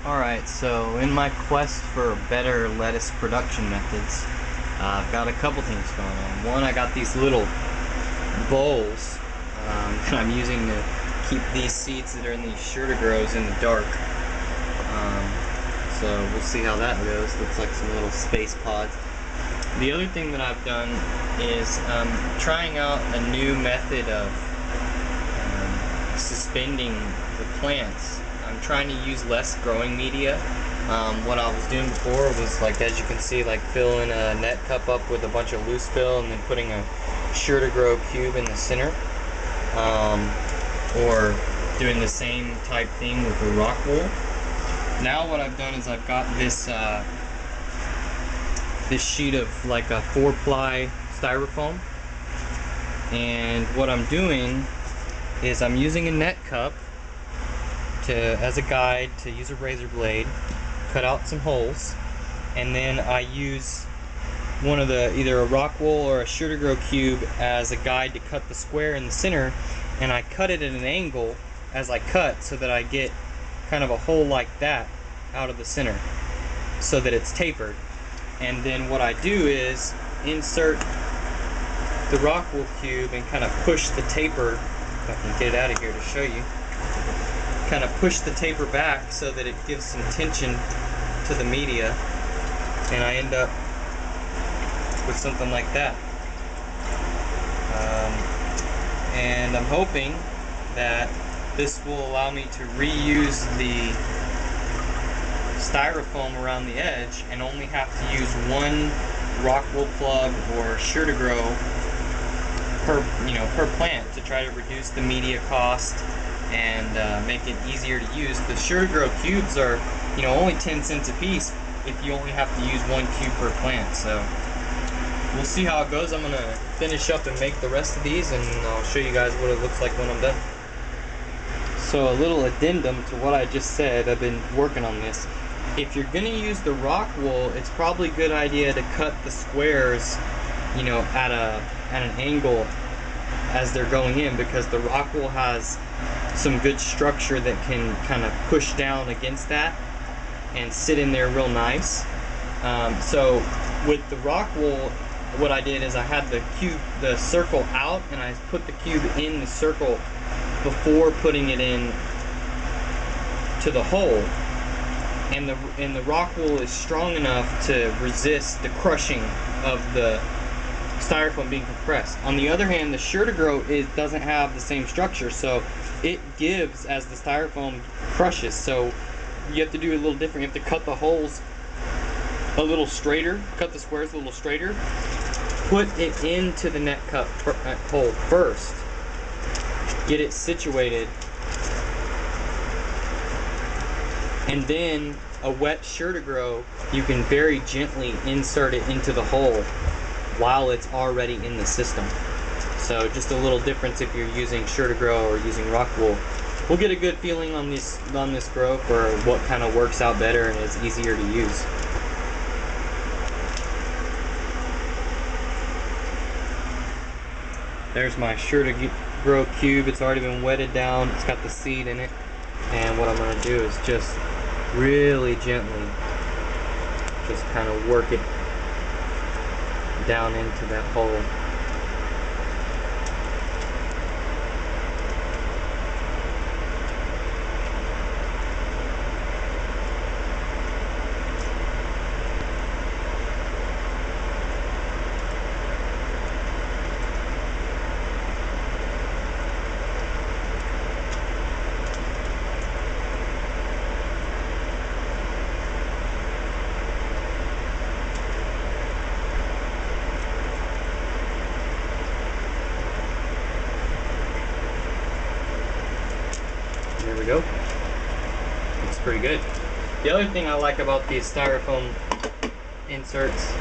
Alright, so in my quest for better lettuce production methods, I've got a couple things going on. One, I got these little bowls that I'm using to keep these seeds that are in these sure-to-grows in the dark. So we'll see how that goes. Looks like some little space pods. The other thing that I've done is trying out a new method of suspending the plants. I'm trying to use less growing media. What I was doing before was, like, as you can see, like filling a net cup up with a bunch of loose fill and then putting a sure-to-grow cube in the center, or doing the same type thing with the rock wool. Now what I've done is I've got this this sheet of like a 4-ply styrofoam, and what I'm doing is I'm using a net cup as a guide to use a razor blade, cut out some holes, and then I use one of the either a rock wool or a sure-to-grow cube as a guide to cut the square in the center, and I cut it at an angle as I cut so that I get kind of a hole like that out of the center so that it's tapered. And then what I do is insert the rock wool cube and kind of push the taper, if I can get it out of here to show you, kind of push the taper back so that it gives some tension to the media, and I end up with something like that. And I'm hoping that this will allow me to reuse the styrofoam around the edge and only have to use one rock wool plug or sure-to-grow per plant to try to reduce the media cost and make it easier to use. The sure-to-grow cubes are, only 10 cents a piece if you only have to use one cube per plant. So we'll see how it goes. I'm gonna finish up and make the rest of these, and I'll show you guys what it looks like when I'm done. So a little addendum to what I just said. I've been working on this. If you're gonna use the rock wool, it's probably a good idea to cut the squares, at an angle as they're going in, because the rock wool has some good structure that can kind of push down against that and sit in there real nice. So with the rock wool, what I did is I had the circle out, and I put the cube in the circle before putting it in to the hole. And the rock wool is strong enough to resist the crushing of the styrofoam being compressed. On the other hand, the sure-to-grow doesn't have the same structure, so it gives as the styrofoam crushes. So you have to do a little different. You have to cut the holes a little straighter, cut the squares a little straighter, put it into the net cup hole first, get it situated, and then a wet sure-to-grow, you can very gently insert it into the hole while it's already in the system. So just a little difference if you're using sure-to-grow or using rock wool. We'll get a good feeling on this grow for what kind of works out better and is easier to use. There's my sure-to-grow cube. It's already been wetted down. It's got the seed in it. And what I'm going to do is just really gently just kind of work it down into that hole. There we go. Looks pretty good. The other thing I like about these styrofoam inserts,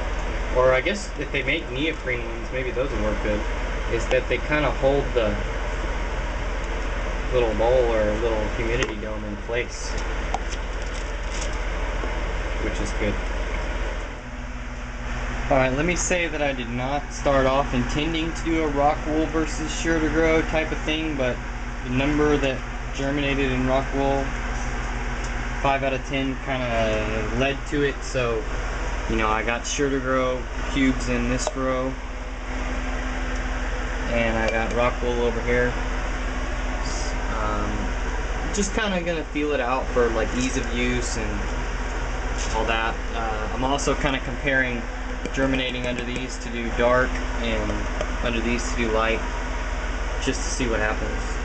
or I guess if they make neoprene ones, maybe those will work good, is that they kind of hold the little bowl or little humidity dome in place, which is good. Alright, let me say that I did not start off intending to do a rock wool versus sure-to-grow type of thing, but the number that germinated in rock wool 5 out of 10 kind of led to it. So, you know, I got sure to grow cubes in this row, and I got rock wool over here. Just kind of gonna feel it out for like ease of use and all that. I'm also kind of comparing germinating under these to do dark and under these to do light, just to see what happens.